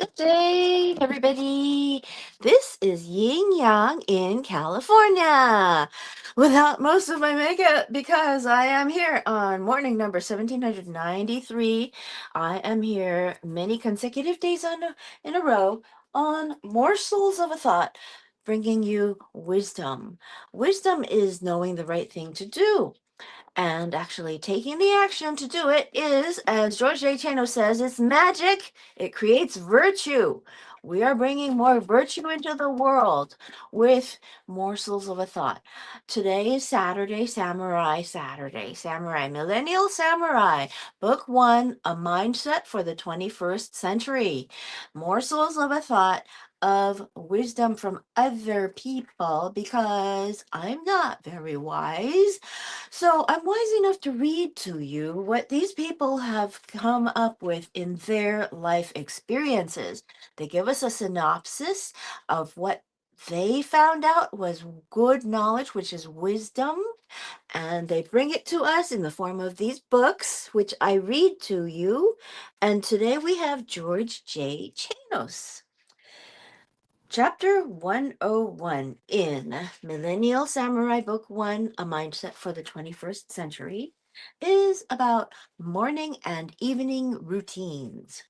Good day, everybody. This is Yin Yang in California. Without most of my makeup, because I am here on morning number 1793. I am here many consecutive days in a row on Morsels of a Thought, bringing you wisdom. Wisdom is knowing the right thing to do. And actually taking the action to do it is, as George J. Chanos says, it's magic. It creates virtue. We are bringing more virtue into the world with morsels of a thought. Today is Saturday, Samurai, Millennial Samurai, Book 1, A Mindset for the 21st Century. Morsels of a thought of wisdom from other people because I'm not very wise. So I'm wise enough to read to you what these people have come up with in their life experiences. They give us a synopsis of what they found out was good knowledge, which is wisdom, and they bring it to us in the form of these books, which I read to you. And today we have George J. Chanos. Chapter 101 in Millennial Samurai Book 1, A Mindset for the 21st Century, is about morning and evening routines.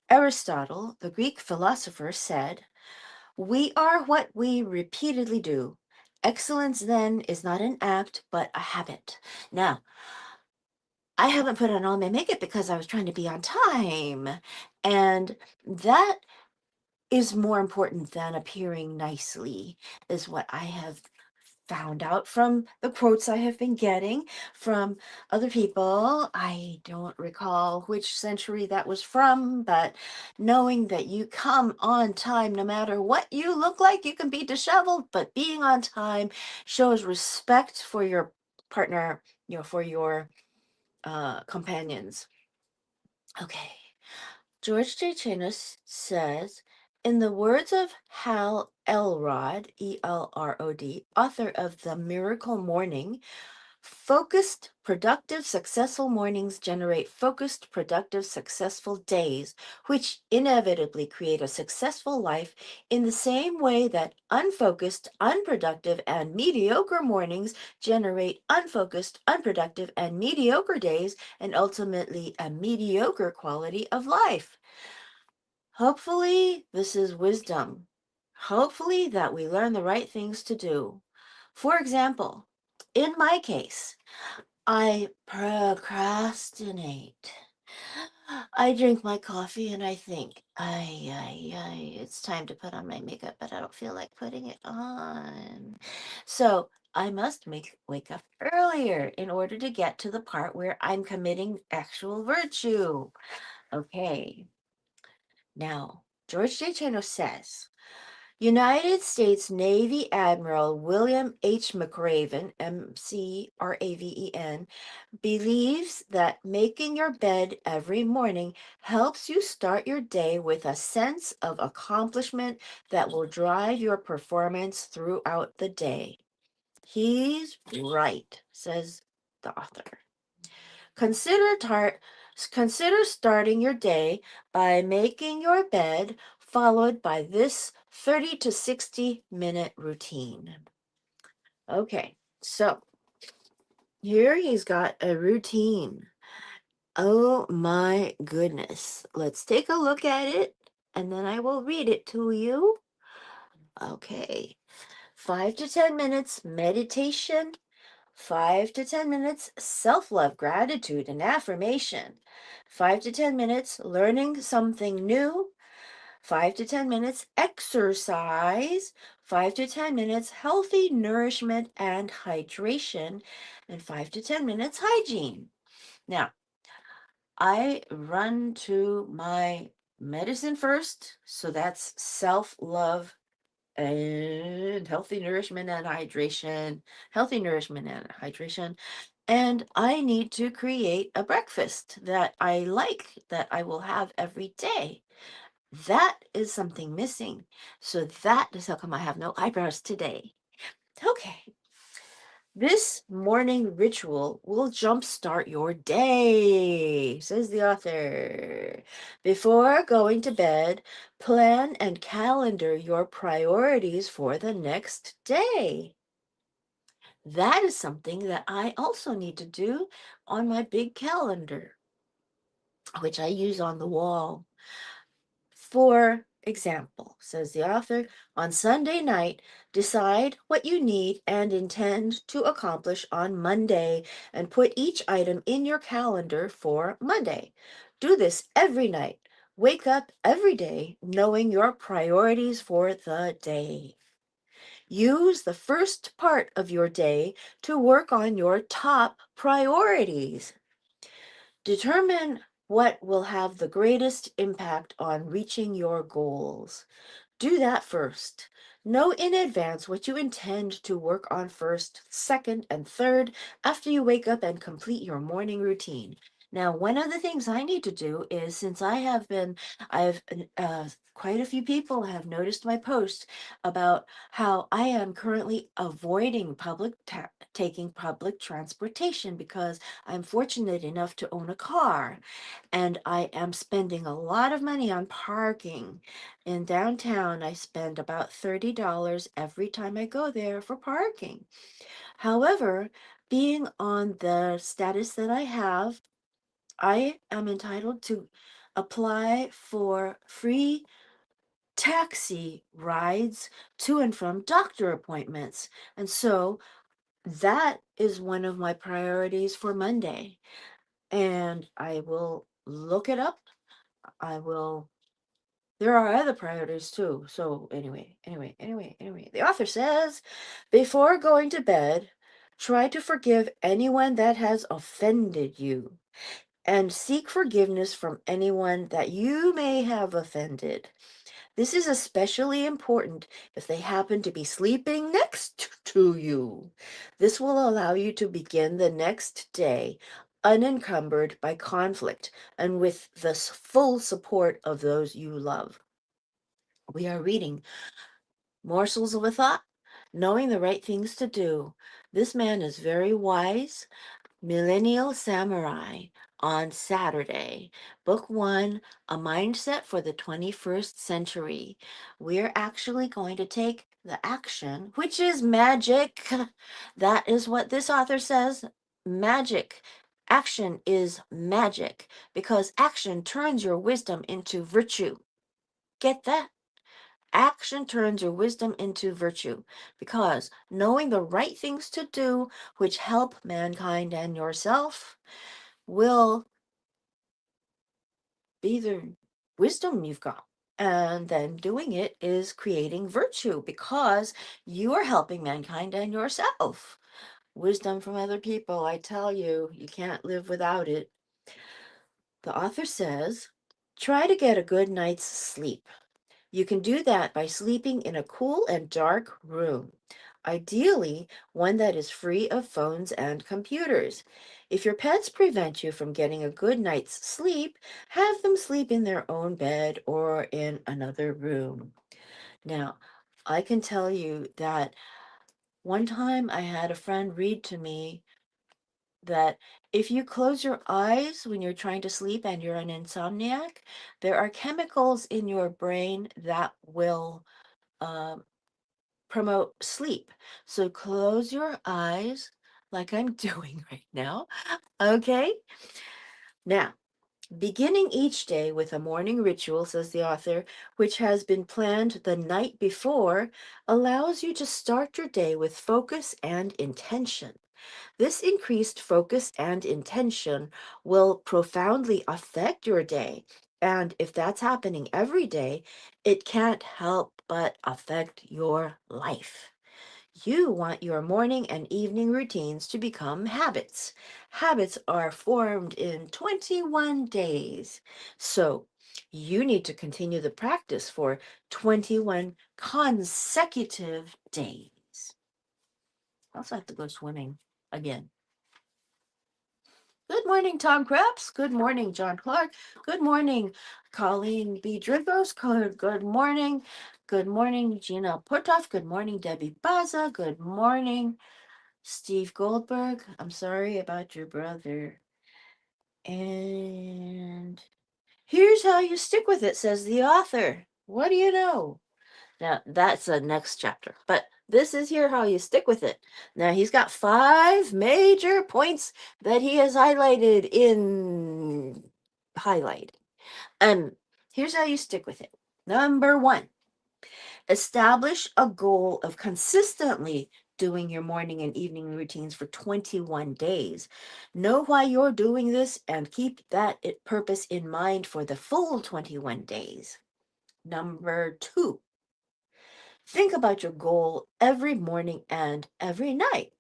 Aristotle, the Greek philosopher, said, "We are what we repeatedly do. Excellence, then, is not an act, but a habit." Now, I haven't put on all my makeup because I was trying to be on time. And that is more important than appearing nicely, is what I have found out from the quotes I have been getting from other people. I don't recall which century that was from, but knowing that you come on time no matter what you look like, you can be disheveled, but being on time shows respect for your partner, for your companions. Okay. George J. Chanos says, in the words of Hal Elrod, Elrod, author of The Miracle Morning, focused, productive, successful mornings generate focused, productive, successful days, which inevitably create a successful life in the same way that unfocused, unproductive, and mediocre mornings generate unfocused, unproductive, and mediocre days, and ultimately a mediocre quality of life. Hopefully, this is wisdom. Hopefully, that we learn the right things to do. For example, in my case, I procrastinate. I drink my coffee and I think, it's time to put on my makeup, but I don't feel like putting it on. So I must wake up earlier in order to get to the part where I'm committing actual virtue. Okay. Now, George J. Chanos says, United States Navy Admiral William H. McRaven, McRaven, believes that making your bed every morning helps you start your day with a sense of accomplishment that will drive your performance throughout the day. He's right, says the author. Consider consider starting your day by making your bed, followed by this 30 to 60-minute routine. Okay, so here he's got a routine. Oh my goodness. Let's take a look at it and then I will read it to you. Okay. 5 to 10 minutes meditation, 5 to 10 minutes self love, gratitude, and affirmation. 5 to 10 minutes learning something new. 5 to 10 minutes exercise. 5 to 10 minutes healthy nourishment and hydration. And 5 to 10 minutes hygiene. Now, I run to my medicine first. So that's self love and healthy nourishment and hydration, healthy nourishment and hydration. And I need to create a breakfast that I like, that I will have every day. That is something missing. So that is how come I have no eyebrows today. Okay. This morning ritual will jumpstart your day, says the author. Before going to bed, plan and calendar your priorities for the next day. That is something that I also need to do on my big calendar, which I use on the wall. For example, says the author, on Sunday night, decide what you need and intend to accomplish on Monday and put each item in your calendar for Monday. Do this every night. Wake up every day knowing your priorities for the day. Use the first part of your day to work on your top priorities. Determine what will have the greatest impact on reaching your goals. Do that first. Know in advance what you intend to work on first, second, and third after you wake up and complete your morning routine. Now, one of the things I need to do is since I've quite a few people have noticed my post about how I am currently avoiding taking public transportation because I'm fortunate enough to own a car and I am spending a lot of money on parking. In downtown, I spend about $30 every time I go there for parking. However, being on the status that I have, I am entitled to apply for free taxi rides to and from doctor appointments. And so that is one of my priorities for Monday. And I will look it up. I will There are other priorities too. So anyway. The author says, before going to bed, try to forgive anyone that has offended you and seek forgiveness from anyone that you may have offended. This is especially important if they happen to be sleeping next to you. This will allow you to begin the next day unencumbered by conflict and with the full support of those you love. We are reading Morsels of a Thought, Knowing the Right Things to Do. This man is very wise. Millennial Samurai on Saturday. Book 1, A Mindset for the 21st Century. We're actually going to take the action, which is magic. That is what this author says. Magic. Action is magic because action turns your wisdom into virtue. Get that? Action turns your wisdom into virtue because knowing the right things to do, which help mankind and yourself, will be the wisdom you've got. And then doing it is creating virtue because you are helping mankind and yourself. Wisdom from other people, I tell you, you can't live without it. The author says, try to get a good night's sleep. You can do that by sleeping in a cool and dark room, ideally one that is free of phones and computers. If your pets prevent you from getting a good night's sleep, have them sleep in their own bed or in another room. Now, I can tell you that one time I had a friend read to me that if you close your eyes when you're trying to sleep and you're an insomniac, there are chemicals in your brain that will um, promote sleep. So close your eyes like I'm doing right now. Okay. Now, beginning each day with a morning ritual, says the author, which has been planned the night before, allows you to start your day with focus and intention. This increased focus and intention will profoundly affect your day. And if that's happening every day, it can't help but affect your life. You want your morning and evening routines to become habits. Habits are formed in 21 days. So you need to continue the practice for 21 consecutive days. I also have to go swimming again. Good morning, Tom Krebs. Good morning, John Clark. Good morning, Colleen B. Drivos. Good morning. Good morning, Gina Portoff. Good morning, Debbie Baza. Good morning. Steve Goldberg, I'm sorry about your brother. And here's how you stick with it, says the author. What do you know? Now, that's the next chapter, but this is here how you stick with it. Now, he's got 5 major points that he has highlighted in highlight. Here's how you stick with it. Number 1, establish a goal of consistently doing your morning and evening routines for 21 days. Know why you're doing this and keep that purpose in mind for the full 21 days. Number 2, think about your goal every morning and every night.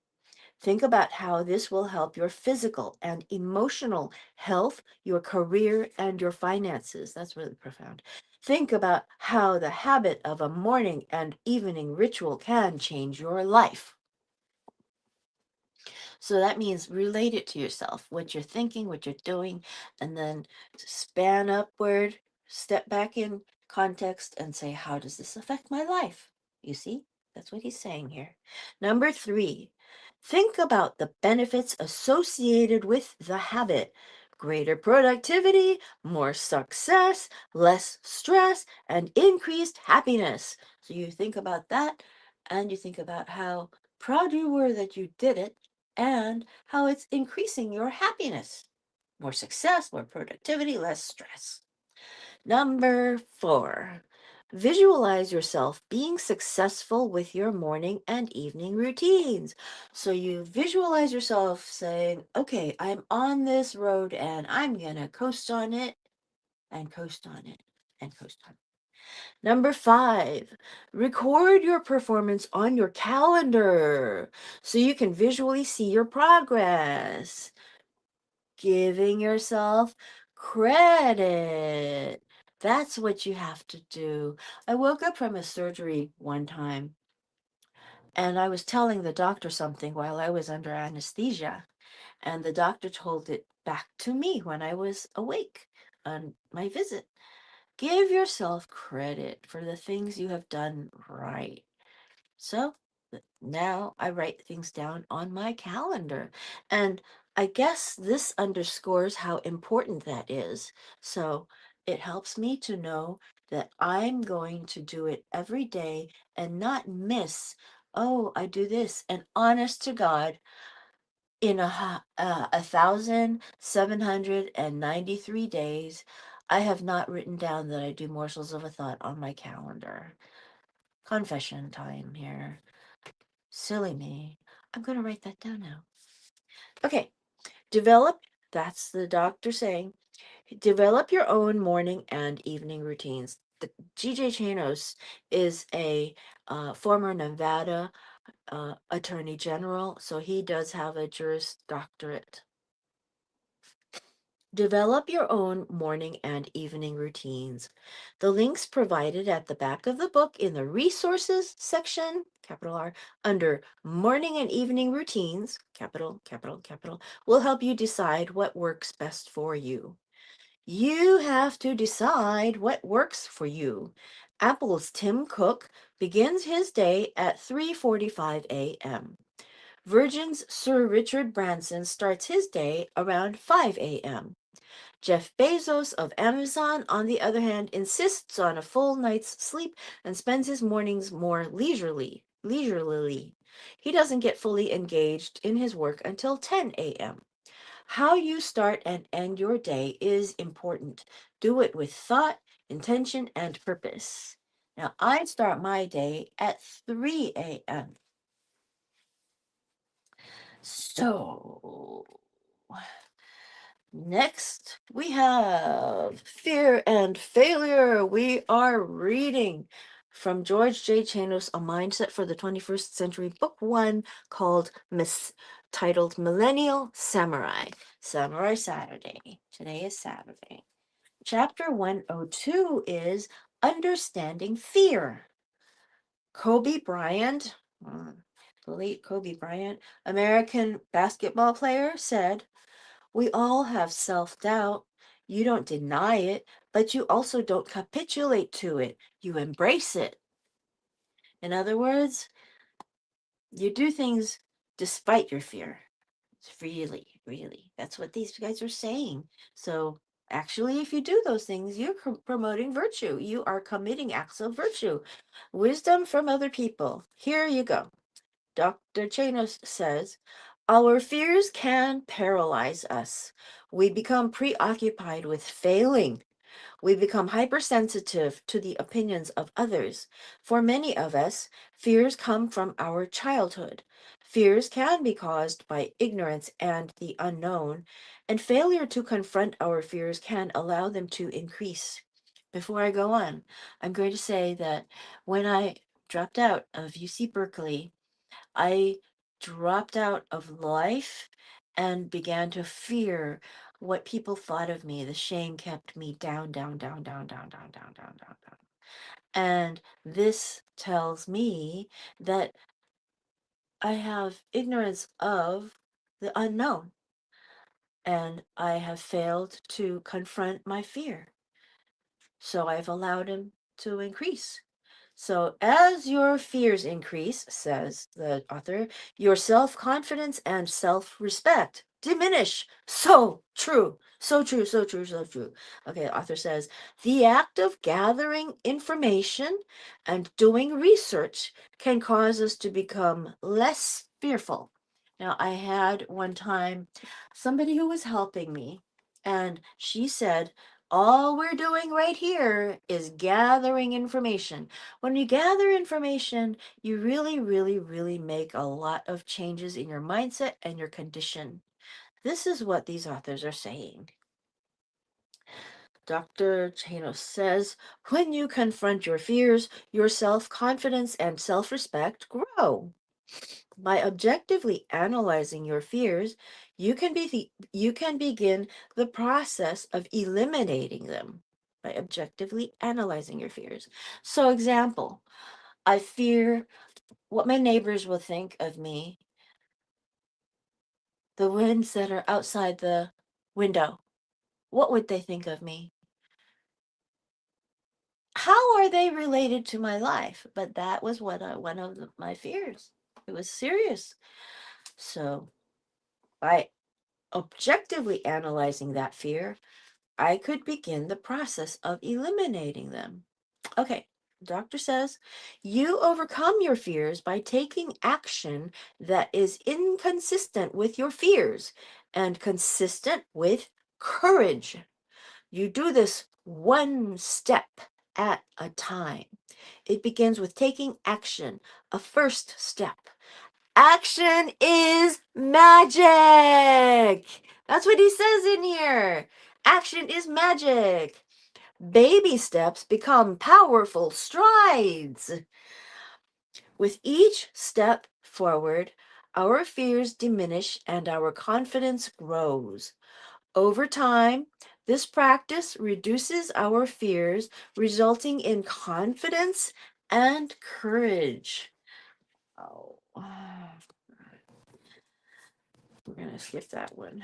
Think about how this will help your physical and emotional health, your career, and your finances. That's really profound. Think about how the habit of a morning and evening ritual can change your life. So that means relate it to yourself, what you're thinking, what you're doing, and then span upward, step back in context, and say, how does this affect my life? You see, that's what he's saying here. Number 3, think about the benefits associated with the habit. Greater productivity, more success, less stress, and increased happiness. So you think about that, and you think about how proud you were that you did it, and how it's increasing your happiness. More success, more productivity, less stress. Number 4, visualize yourself being successful with your morning and evening routines. So you visualize yourself saying, okay, I'm on this road and I'm going to coast on it and coast on it and coast on it. Number 5, record your performance on your calendar so you can visually see your progress. Giving yourself credit. That's what you have to do. I woke up from a surgery one time and I was telling the doctor something while I was under anesthesia, and the doctor told it back to me when I was awake on my visit. Give yourself credit for the things you have done right. So now I write things down on my calendar. And I guess this underscores how important that is. So it helps me to know that I'm going to do it every day and not miss, oh, I do this. And honest to God, in 1,793 days, I have not written down that I do morsels of a thought on my calendar. Confession time here. Silly me. I'm going to write that down now. Okay, develop, that's the doctor saying, develop your own morning and evening routines. G.J. Chanos is a former Nevada attorney general, so he does have a Juris Doctorate. Develop your own morning and evening routines. The links provided at the back of the book in the resources section, capital R, under morning and evening routines, capital, capital, capital, will help you decide what works best for you. You have to decide what works for you. Apple's Tim Cook begins his day at 3:45 a.m. Virgin's Sir Richard Branson starts his day around 5 a.m. Jeff Bezos of Amazon, on the other hand, insists on a full night's sleep and spends his mornings more leisurely. He doesn't get fully engaged in his work until 10 a.m. How you start and end your day is important. Do it with thought, intention, and purpose. Now, I start my day at 3 a.m. So, next, we have Fear and Failure. We are reading from George J. Chanos, A Mindset for the 21st Century, Book 1, called titled Millennial Samurai. Samurai Saturday. Today is Saturday. Chapter 102 is Understanding Fear. Kobe Bryant, the late Kobe Bryant, American basketball player, said, we all have self-doubt. You don't deny it, but you also don't capitulate to it. You embrace it. In other words, you do things despite your fear. It's really, really, that's what these guys are saying. So actually, if you do those things, you're promoting virtue. You are committing acts of virtue. Wisdom from other people. Here you go. Dr. Chanos says, our fears can paralyze us. We become preoccupied with failing. We become hypersensitive to the opinions of others. For many of us, fears come from our childhood. Fears can be caused by ignorance and the unknown, and failure to confront our fears can allow them to increase. Before I go on, I'm going to say that when I dropped out of UC Berkeley, I dropped out of life and began to fear what people thought of me. The shame kept me down, down, down, down, down, down, down, down, down, down. And this tells me that I have ignorance of the unknown and I have failed to confront my fear. So I've allowed him to increase. So, as your fears increase, says the author, your self confidence and self respect diminish. So true. So true, so true, so true. Okay, the author says the act of gathering information and doing research can cause us to become less fearful. Now, I had one time somebody who was helping me, and she said, all we're doing right here is gathering information. When you gather information, you really, really, really make a lot of changes in your mindset and your condition. This is what these authors are saying. Dr. Chanos says, when you confront your fears, your self-confidence and self-respect grow. By objectively analyzing your fears, you can begin the process of eliminating them by objectively analyzing your fears. So, example, I fear what my neighbors will think of me, the winds that are outside the window. What would they think of me? How are they related to my life? But that was one of my fears. It was serious. So, by objectively analyzing that fear, I could begin the process of eliminating them. Okay, doctor says you overcome your fears by taking action that is inconsistent with your fears and consistent with courage. You do this one step at a time. It begins with taking action, a first step. Action is magic. That's what he says in here. Action is magic. Baby steps become powerful strides. With each step forward, our fears diminish and our confidence grows. Over time, this practice reduces our fears, resulting in confidence and courage. Oh, we're going to skip that one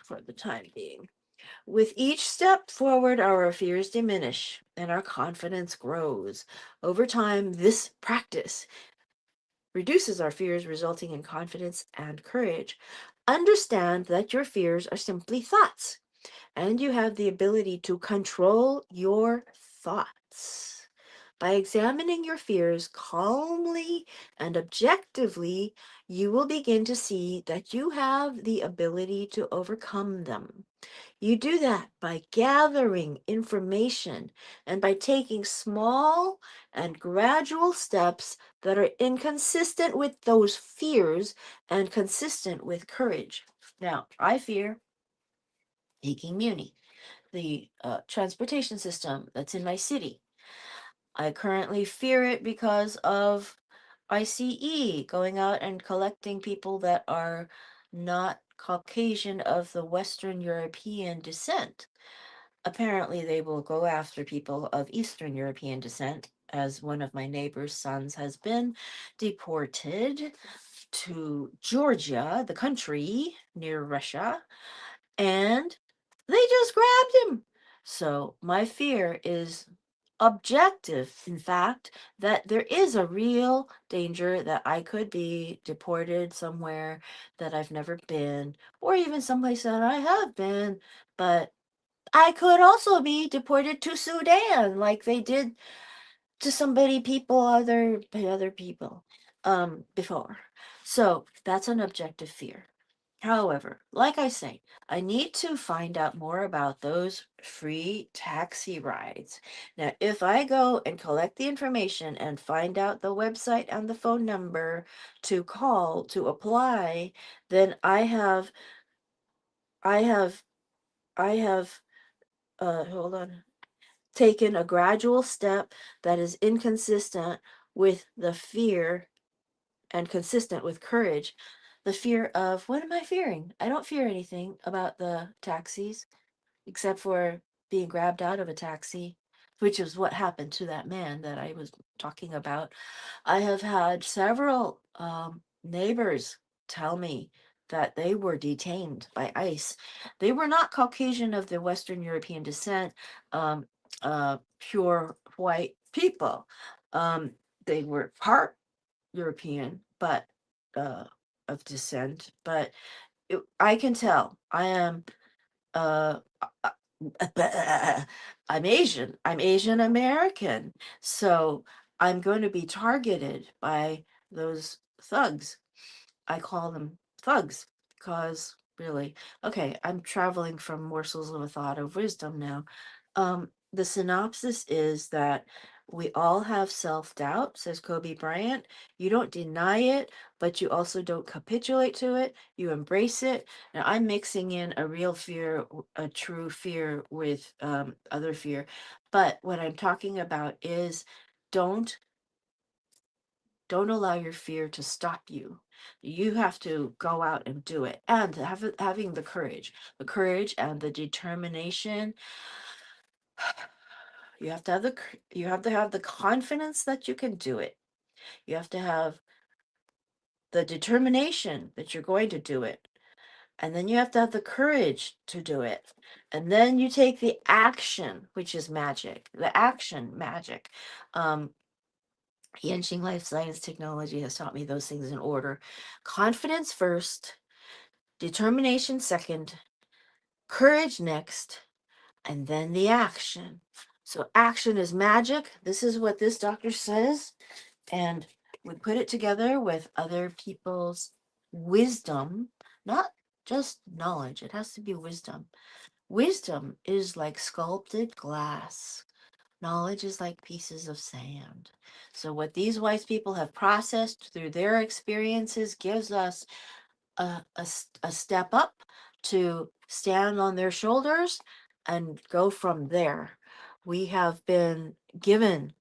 for the time being. With each step forward, our fears diminish and our confidence grows. Over time, this practice reduces our fears, resulting in confidence and courage. Understand that your fears are simply thoughts, and you have the ability to control your thoughts. By examining your fears calmly and objectively, you will begin to see that you have the ability to overcome them. You do that by gathering information and by taking small and gradual steps that are inconsistent with those fears and consistent with courage. Now, I fear taking Muni, the transportation system that's in my city. I currently fear it because of ICE going out and collecting people that are not Caucasian of the Western European descent. Apparently, they will go after people of Eastern European descent, as one of my neighbor's sons has been deported to Georgia, the country near Russia, and they just grabbed him. So, my fear is objective, in fact, that there is a real danger that I could be deported somewhere that I've never been, or even someplace that I have been, but I could also be deported to Sudan like they did to other people before. So that's an objective fear. However, like I say, I need to find out more about those free taxi rides. Now, if I go and collect the information and find out the website and the phone number to call to apply, then I have, I have, hold on, taken a gradual step that is inconsistent with the fear and consistent with courage. The fear of, what am I fearing? I don't fear anything about the taxis except for being grabbed out of a taxi, which is what happened to that man that I was talking about. I have had several neighbors tell me that they were detained by ICE. They were not Caucasian of the Western European descent, pure white people. They were part European, but uh, of descent. But I can tell I am uh, uh, I'm Asian. I'm Asian American. So I'm going to be targeted by those thugs. I call them thugs because really, okay, I'm traveling from morsels of a thought of wisdom now. The synopsis is that we all have self doubt, says Kobe Bryant. You don't deny it, but you also don't capitulate to it. You embrace it. Now, I'm mixing in a real fear, a true fear with other fear. But what I'm talking about is don't don't allow your fear to stop you. You have to go out and do it, and having the courage and the determination. You have to have you have to have the confidence that you can do it. You have to have the determination that you're going to do it. And then you have to have the courage to do it. And then you take the action, which is magic. The action magic. Um, Yenching Life Science Technology has taught me those things in order. Confidence first, determination second, courage next, and then the action. So action is magic. This is what this doctor says. And we put it together with other people's wisdom, not just knowledge. It has to be wisdom. Wisdom is like sculpted glass. Knowledge is like pieces of sand. So, what these wise people have processed through their experiences gives us a step up to stand on their shoulders and go from there. We have been given,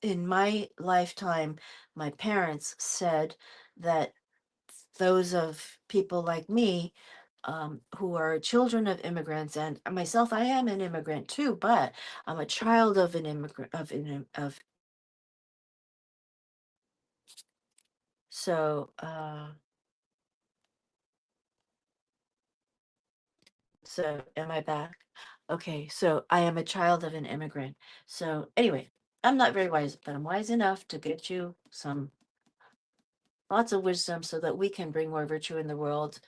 in my lifetime, my parents said that those of people like me, who are children of immigrants, and myself, I am an immigrant too, but I'm a child of an immigrant of so so am I back? Okay, so I am a child of an immigrant. So anyway, I'm not very wise, but I'm wise enough to get you some lots of wisdom so that we can bring more virtue in the world.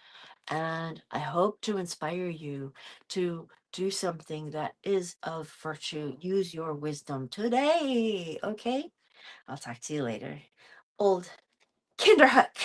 And I hope to inspire you to do something that is of virtue. Use your wisdom today. Okay? I'll talk to you later. Old Kinderhook.